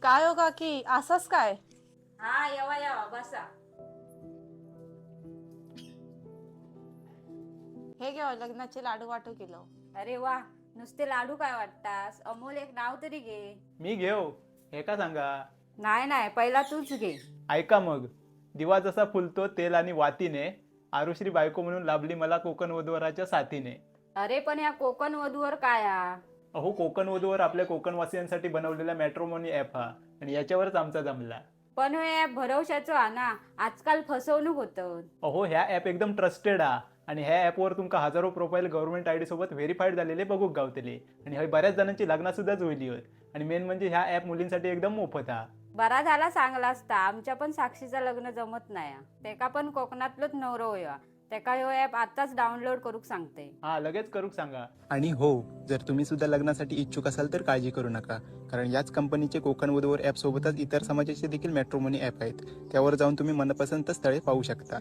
काय हो काकी असंच काय? हा येवा येवा बसा. हे घ्या लग्नाचे लाडू वाटू किलो. अरे वा, नुसते लाडू काय वाटतास? अमोल एक नाव तरी घे. मी घेऊ हे का सांगा. नाही नाही, पहिला तूच घे. ऐका मग, दिवा जसा फुलतो तेल आणि वातीने, आरुश्री बायको म्हणून लाभली मला कोकण वधूवराच्या साथीने. अरे पण या कोकण वधूवर काय हा? अहो, कोकण वधूवर आपल्या कोकणवासियांसाठी बनवलेला मॅट्रोमोनी ॲप हा, आणि याच्यावरच आमचा जमला. पण हे ॲप भरवशाचं हा ना, आजकाल फसवणूक होतं. अहो, ह्या ॲप एकदम ट्रस्टेड हा, आणि ह्या ॲपवर तुमका हजारो प्रोफाईल गव्हर्नमेंट आय डी सोबत व्हेरीफाईड झालेले बघूक गावतले, आणि हय बऱ्याच जणांची लग्न सुद्धा जुळली होत. आणि मेन म्हणजे ह्या ॲप मुलींसाठी एकदम मोफत हा. बरा झाला सांगला असता, आमच्या पण साक्षीचं लग्न जमत नाही. तेका पण कोकणातलंच नवरो होया, तेका ह्यो ॲप आताच डाउनलोड करूक सांगते. हा, लगेच करूक सांगा. आणि हो, जर तुम्ही सुद्धा लग्नासाठी इच्छुक असाल तर काळजी करू नका, कारण याच कंपनीचे कोकण वधूवर ॲप सोबतच इतर समाजाचे देखील मॅट्रोमनी ॲप आहेत. त्यावर जाऊन तुम्ही मनपसंत स्थळे पाहू शकता.